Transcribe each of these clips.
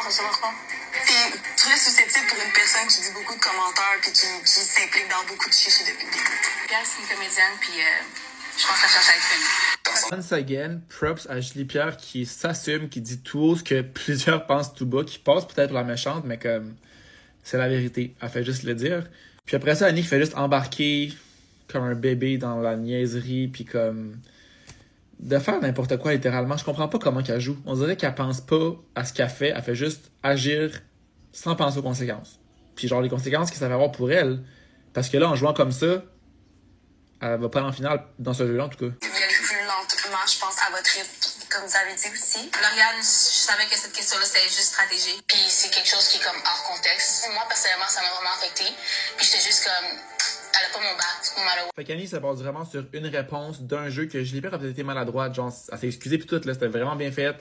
absolument pas. T'es très susceptible pour une personne qui dit beaucoup de commentaires puis qui s'implique dans beaucoup de chichis depuis le début. Pierre, c'est une comédienne, puis je pense qu'elle cherche à être connue. Once again, props à Julie Pierre qui s'assume, qui dit tout haut ce que plusieurs pensent tout bas, qui passe peut-être pour la méchante, mais comme c'est la vérité. Elle fait juste le dire. Puis après ça, Annie qui fait juste embarquer comme un bébé dans la niaiserie, puis comme de faire n'importe quoi littéralement. Je comprends pas comment qu'elle joue. On dirait qu'elle pense pas à ce qu'elle fait juste agir sans penser aux conséquences. Puis genre les conséquences que ça va avoir pour elle. Parce que là, en jouant comme ça, elle va pas en finale dans ce jeu-là en tout cas. Vous y allez plus lentement, je pense, à votre rythme, comme vous avez dit aussi. Lauriane, je savais que cette question-là, c'était juste stratégique. Puis c'est quelque chose qui est comme hors contexte. Moi, personnellement, ça m'a vraiment affecté. Puis j'étais juste comme, elle a pas mon bac, malheureusement. Fait qu'Annie, ça base vraiment sur une réponse d'un jeu que Julie Pierre a peut-être été maladroite. Genre, elle s'est excusée puis tout, là, c'était vraiment bien fait.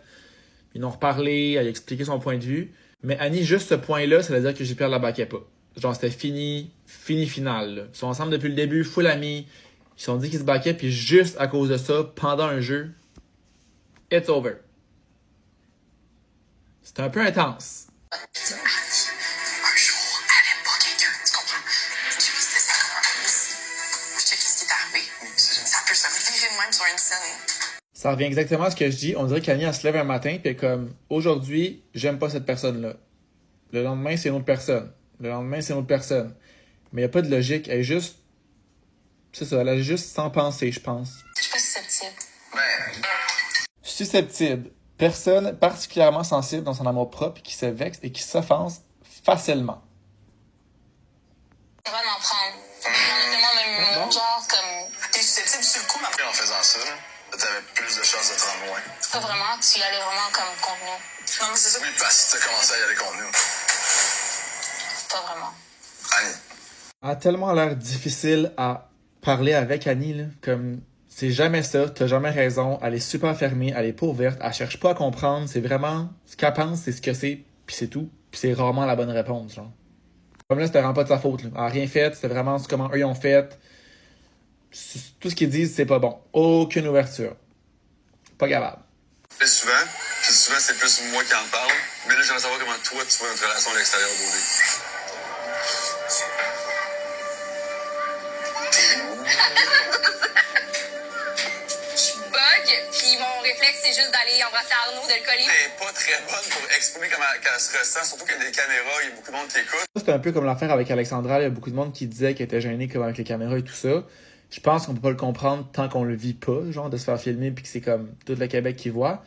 Ils ont reparlé, elle a expliqué son point de vue. Mais Annie, juste ce point-là, ça veut dire que Julie Pierre la baquait pas. Genre, c'était fini, final. Là. Ils sont ensemble depuis le début, full amis. Ils se sont dit qu'ils se baquaient, puis juste à cause de ça, pendant un jeu, it's over. C'était un peu intense. Un jour, elle aime pas quelqu'un, tu comprends? Julie, c'était ça comment aussi. Je sais ce qui est arrivé. Ça peut virer de même sur une scène. Ça revient exactement à ce que je dis. On dirait qu'Annie, elle se lève un matin, puis elle est comme, aujourd'hui, j'aime pas cette personne-là. Le lendemain, c'est une autre personne. Le lendemain, c'est une autre personne. Mais il n'y a pas de logique. Elle est juste. C'est ça, elle est juste sans penser, je pense. Je suis pas susceptible. Susceptible. Personne particulièrement sensible dans son amour propre, qui se vexe et qui s'offense facilement. On va en prendre. Honnêtement, même mon genre, comme. T'es susceptible sur le coup, mais En faisant ça, t'avais plus de chances de te rendre loin. pas vraiment, tu y allais vraiment comme contenu. Non, mais c'est ça. Oui, parce que t'as commencé à y aller contre nous. Pas vraiment. Annie. Elle a tellement l'air difficile à parler avec Annie, là. Comme, c'est jamais ça, t'as jamais raison. Elle est super fermée, elle est pas ouverte, elle cherche pas à comprendre. C'est vraiment ce qu'elle pense, c'est ce que c'est, puis c'est tout. Puis c'est rarement la bonne réponse, genre. Comme là, c'était vraiment pas de sa faute, là. Elle a rien fait, c'était vraiment comment eux ils ont fait. Tout ce qu'ils disent, c'est pas bon. Aucune ouverture. Pas capable. Et souvent, puis souvent c'est plus moi qui en parle, mais là j'aimerais savoir comment toi tu vois notre relation à l'extérieur d'OD. Je bug, puis mon réflexe, c'est juste d'aller embrasser Arnaud, de le coller. T'es pas très bonne pour exprimer comment elle se ressent, surtout qu'il y a des caméras, il y a beaucoup de monde qui écoute. C'était un peu comme l'affaire avec Alexandra. Il y a beaucoup de monde qui disait qu'elle était gênée comme avec les caméras et tout ça. Je pense qu'on peut pas le comprendre tant qu'on le vit pas, genre de se faire filmer puis que c'est comme tout le Québec qui voit.